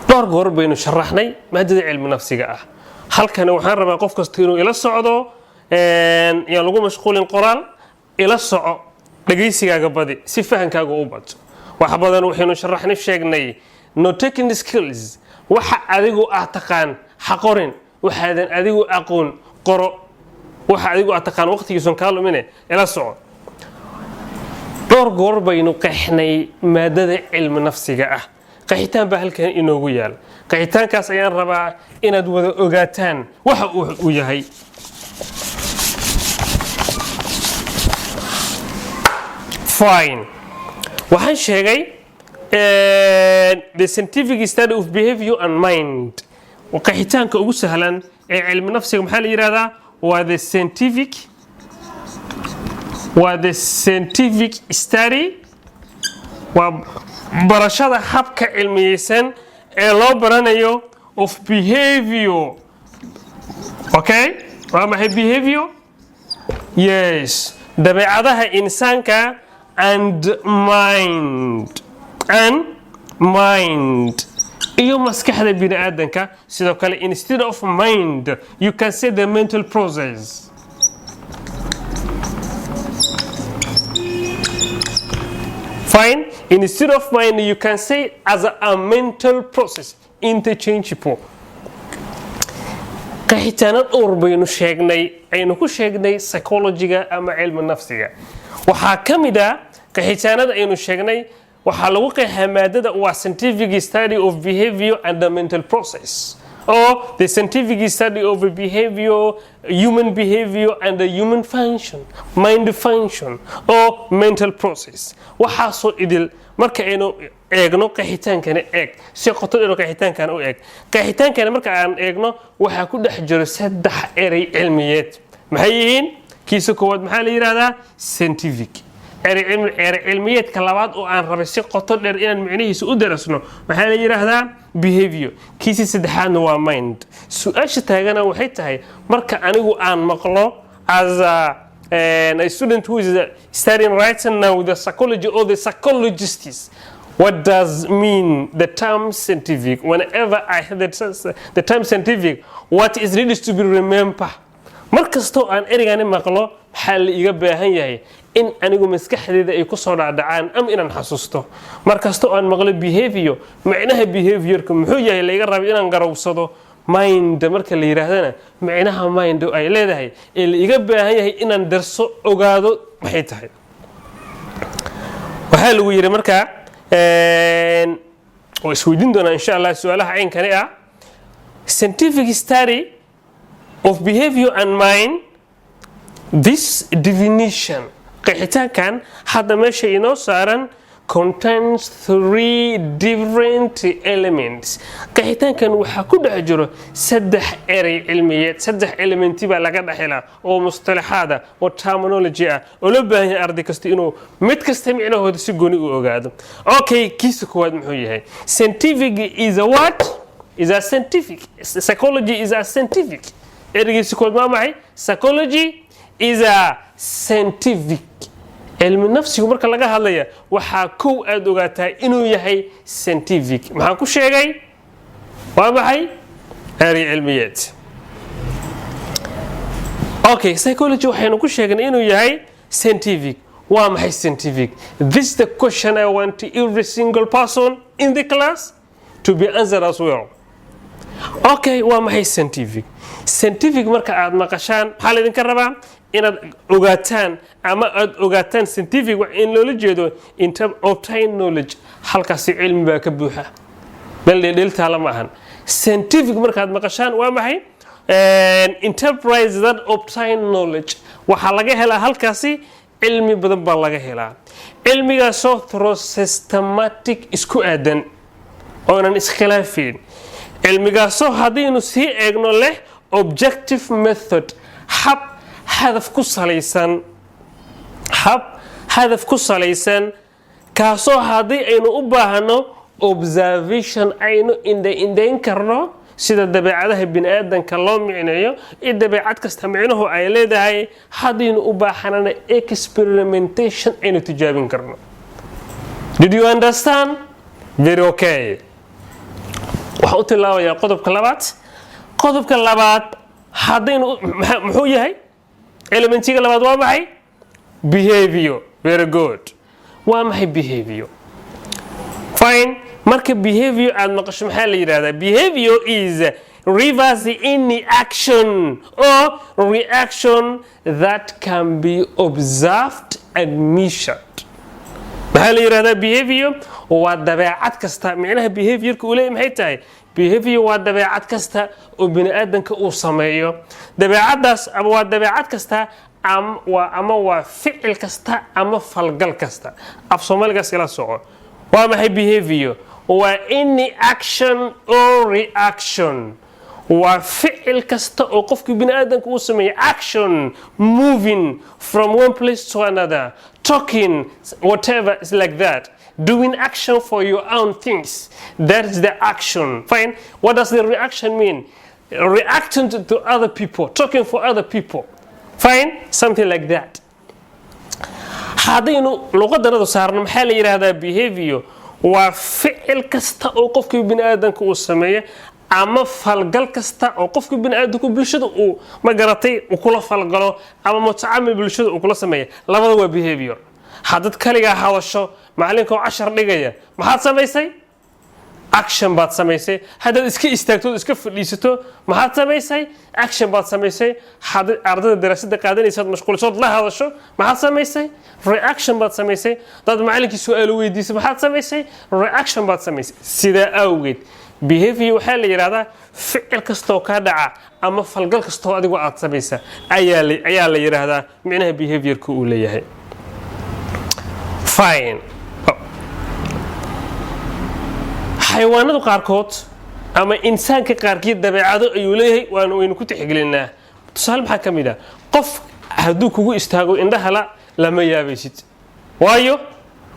dhowr goor baynu sharaxnay maadada cilmi nafsiga ah halkan waxaan rabaa qof kasta inuu ila socdo yaan lagu mashquulin qoraal ila soco dhageysigaaga badi si fahankaaga u bato wax badan waxaynu sharaxnay sheegnay no taking skills waxa adigu aad taqaan xaqorin waxaadan adigu aqoon qoro waxa adigu aad taqaan waqtigiisan ka lumine ila soco dhowr goor baynu qeexnay maadada cilmi nafsiga ah qeexitaan baa halkan inoogu yaal qeexitaankaas ayaan rabaa inaad wada ogaataan waxa uu yahay fine waxaan sheegay the scientific study of behavior and mind qeexitaanka ugu sahlan ee cilmi nafsiga maxaa la yiraahdaa waa the scientific study waa barashada habka cilmiyeysan ee loo baranayo of behavior okay waa maxay behavior yes dabeecadaha insaanka and mind iyo maskaxda bini'aadanka sidoo kale instead of mind you can say the mental process fine instead of mind you can say as a mental process interchangeable qeexitaanad dhowr baynu sheegnay aynu ku sheegnay psychologiga ama cilmi nafsiga waxaa ka mid ah qeexitaanada aynu sheegnay waxaa lagu qeexaa maadada waa scientific study of behavior and the mental process or the scientific study of behavior, human behavior and the human function, mind function or mental process. waxaasoo idil marka aynu eegno qeexitaankana eeg si qoto dheer qeexitaankana u eeg qeexitaankana marka aan eegno waxaa ku dhex jiro saddex eray cilmiyeed maxay yihiin kiisa koowaad maxaa la yiraahdaa scientific eray cilmiyeedka labaad oo aan rabay si qoto dheer inaan macnihiisa u darasno maxaa la yiraahdaa behavior kiisa saddexaadna waa mind su'aasha taagana waxay tahay marka anigu aan maqlo as a student who is studying right now with the psychology or the psychologists what does mean the term scientific whenever I hear the term scientific what is needed to be remembered markastoo aan ereygaani maqlo maxaa la iga baahan yahay in anigu maskaxdeeda ay ku soo dhacdhacaan ama inaan xasuusto markastoo aan maqlo behavior macnaha behaviorka muxuu yahay la iga rabo inaan garowsado mind marka la yiraahdana macnaha mind ay leedahay ee la iga baahan yahay inaan darso ogaado maxay tahay waxaa lagu yiri marka oo isweydiin doona insha Allah su'aalaha caynkani ah scientific study of behavior and mind this definition qeexitaankan hadda meesha inoo saaran contains three different elements qeexitaankan waxaa ku dhex jiro saddex eray cilmiyeed saddex elementi baa laga dhaxilaa oo mustalaxaada oo terminology ah oo loo baahan yahay arday kasta inuu mid kasta micnahooda si gooni u ogaado okay kiisa koowaad muxuu yahay scientific is a what is a scientific psychology is a scientific ergiisa koowaad waa maxay psychology is a scientific cilmi nafsigu marka laga hadlaya waxaa kow aad ogaataa inuu yahay scientific maxaan ku sheegay waa maxay eray cilmiyeed okay psychology waxaynu ku sheegnay inuu yahay scientific waa maxay scientific this is the question I want every single person in the class to be answered as well okay waa maxay scientific marka aad maqashaan maxaa la idinka rabaa inaad ogaataan ama aad ogaataan scientific in loola jeedo in term obtain knowledge halkaasi cilmi baa ka buuxa dheeltaa lama ahan scientific markaad maqashaan waa maxay enterprise that obtain knowledge waxaa laga helaa halkaasi cilmi badan baa laga helaa cilmigaasoo through systematic isku aadan oonan iskhilaafin cilmigaasoo haddaynu sii eegno leh objective method hab hadaf ku salaysan kaasoo haddii aynu u baahano observation aynu indhayn karno sida dabeecadaha bini'aadanka loo micneeyo iyo dabeecad kasta micnuhu ay leedahay haddaynu u baahanana experimentation aynu tijaabin karno Did you understand? Very okay. waxaan u tilaabayaa qodobka labaad. qodobka labaad haddaynu muxuu yahay elementiga labaad waa maxay behavior. Very good. waa maxay behavior? Fine. marka behavior aad maqasho maxaa la yiraahdaa? Behavior is reverse any action or reaction that can be observed and measured. maxaa la yiraahdaa behavior? waa dabeecad kasta. macnaha behaviorka uu leeyahay maxay tahay? behavior waa dabeecad kasta oo bini aadanka uu sameeyo. dabeecadaas ama waa dabeecad kasta ama waa ficil kasta ama falgal kasta. af Soomaaligaas ila soco. waa maxay behavior? waa any action or reaction. waa ficil kasta oo qofka bini aadanka uu sameeyo. action, moving from one place to another, talking, whatever is like that. Doing action for your own things. That is the action. Fine. What does the reaction mean? Reacting to other people, talking for other people. Fine. Something like that. haddaynu luqadanadu saarno maxaa la yiraahdaa behavior? waa ficil kasta oo qofka bini aadanka uu sameeyo ama falgal kasta oo qofka bini aadanku bulshada uu ma garatay uu kula falgalo ama mutacaamil bulshada uu kula sameeyo. labada waa behavior. haddad kaligaa hadasho macalinka oo cashar dhigaya maxaad samaysay? action baad samaysay. haddaad iska istaagto iska fadhiisato maxaad samaysay? action baad samaysay. haddaad ardayda daraasadda qaadanaysaad mashquulsood la hadasho maxaad samaysay? reaction baad samaysay. dad macalinkii su'aalo weydiisay maxaad samaysay? reaction baad samaysay. sidaa awgeed behavior waxaa la yiraahdaa ficil kastoo ka dhaca ama falgal kastoo adigu aad samaysa ayaa la yiraahdaa macnaha behaviorka uu leeyahay. Fine. xayawaanadu qaarkood ama insaanka qaarkiid dabeecado ayuu leeyahay waynu ku tixgelinaa. tusaale maxaa ka mid ah? qof hadduu kugu istaago indhaha lama yaabaysid. waayo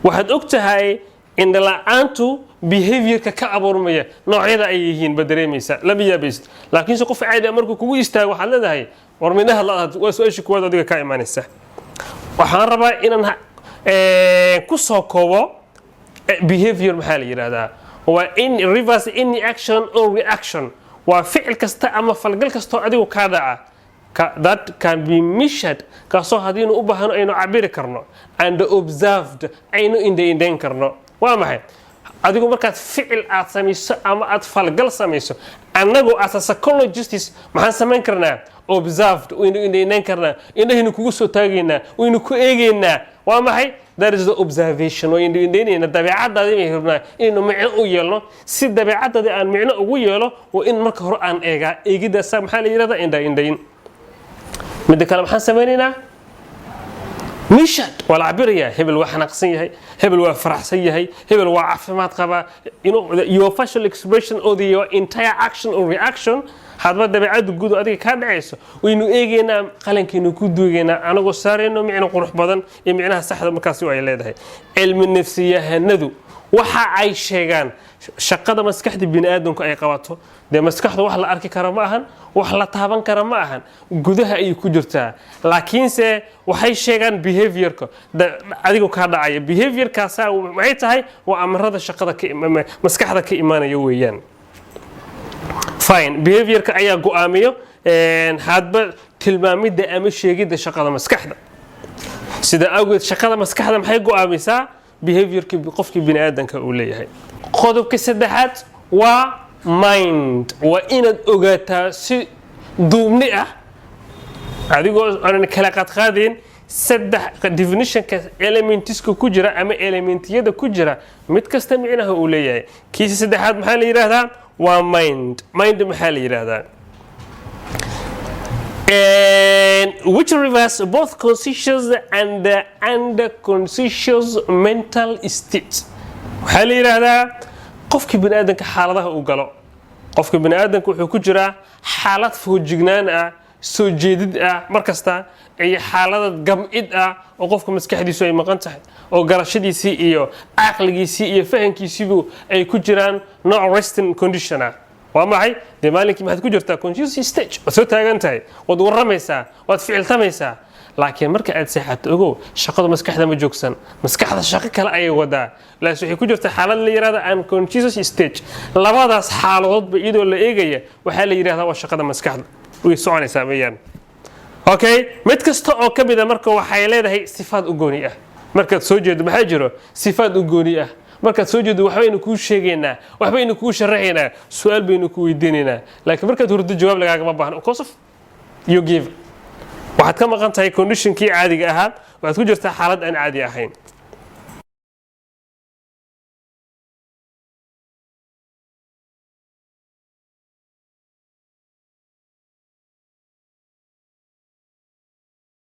waxaad og tahay indha la'aantu behaviorka ka abuurmaya noocyada ay yihiin badareemaysa lama yaabaysid. laakiinse qof caadi ah markuu kugu istaago waxaad leedahay war midnaha waa su-aashii kuwaad adiga ka imaanaysa. waxaan rabaa inaan ku soo koobo behavior maxaa la yiraahdaa? waa in reverse any action or reaction. waa ficil kasta ama falgal kasta adigu ka dhaca that can be measured kaasoo hadaynu u baahno aynu cabiri karno and observed aynu indhayn karno. waa maxay? adigu markaad ficil aad samayso ama aad falgal samayso annagu as a psychologist maxaan samayn karnaa? observed waynu indhayn karnaa. indhahaynu kugu soo taagaynaa waynu ku eegaynaa. waa maxay? that is the observation. waynu indhaynayna dabeecadaada inay rabnaa inaynu micno u yeelno. si dabeecadaada aan micno ugu yeelo waa in marka hore aan eegaa. eegidaasa maxaa la yirahdaa? indhayn. midda kale maxaan samaynaynaa? measured. waa la cabirayaa. hebel waa xanaaqsan yahay, hebel waa faraxsan yahay, hebel waa caafimaad qabaa. your facial expression or your entire action or reaction hadba dabeecada guud adiga ka dhacayso waynu eegaynaa. qalankeenu ku duugaynaa anagoo saarayno micno qurux badan iyo micnaha saxda markaas ay leedahay. cilmi nafsiyahanadu waxa ay sheegaan shaqada maskaxda bini aadanku ay qabato. dee maskaxdu wax la arki karo ma ahan, wax la taaban karo ma ahan, gudaha ay ku jirtaa. laakiinse waxay sheegaan behaviorka adigu ka dhacaya. behaviorkaas waxay tahay waa amarada shaqada maskaxda ka imaanaya weeyaan. fine. behaviorka ayaa go'aamiyo hadba tilmaamida ama sheegida shaqada maskaxda. sida awgeed shaqada maskaxda maxay go'aamisaa? behaviorka qofkii bini aadanka uu leeyahay. qodobka saddexaad waa mind. waa inaad ogaataa si duubni ah adigoo aan kala qaadqaadin saddex definitionka elementiska ku jira ama elementiyada ku jira mid kasta micnaha uu leeyahay. kiisa saddexaad maxaa la yiraahdaa? waa mind. mind maxaa la yiraahdaa? which reverse both conscious and unconscious mental state. waxaa la yiraahdaa qofka bini aadanka xaaladaha uu galo. qofka bini aadanka wuxuu ku jiraa xaalad foojignaan ah, soo jeedid ah markasta iyo xaalad gamcid ah oo qofka maskaxdiisu ay maqan tahay oo garashadiisii iyo aqligiisii iyo fahankiisiibu ay ku jiraan nooc resting condition ah. waa maxay? dee maalinkii maxaad ku jirtaa conscious stage. waad soo taagan tahay, waad warramaysaa, waad ficiltamaysaa. laakiin marka aad seexato ogow shaqada maskaxda ma joogsan maskaxda shaqo kale ayay wadaa laas waxay ku jirtaa xaalad la yiraahdo unconscious stage labadaas xaaladoodba iyadoo la eegaya waxaa la yiraahdaa waa shaqada maskaxda way soconaysaa weeyaan okay mid kasta oo ka mid ah marka waxay leedahay sifaad u gooni ah markaad soo jeedo maxaa jiro sifaad u gooni ah markaad soo jeedo waxbaynu kuu sheegaynaa waxbaynu kuu sharaxaynaa su'aal baynu ku weydiinaynaa laakiin markaad hurdo jawaab lagaaga baahna because of you give waxaad ka maqan tahay conditionkii caadiga ahaa waxaad ku jirtaa xaalad aan caadi ahayn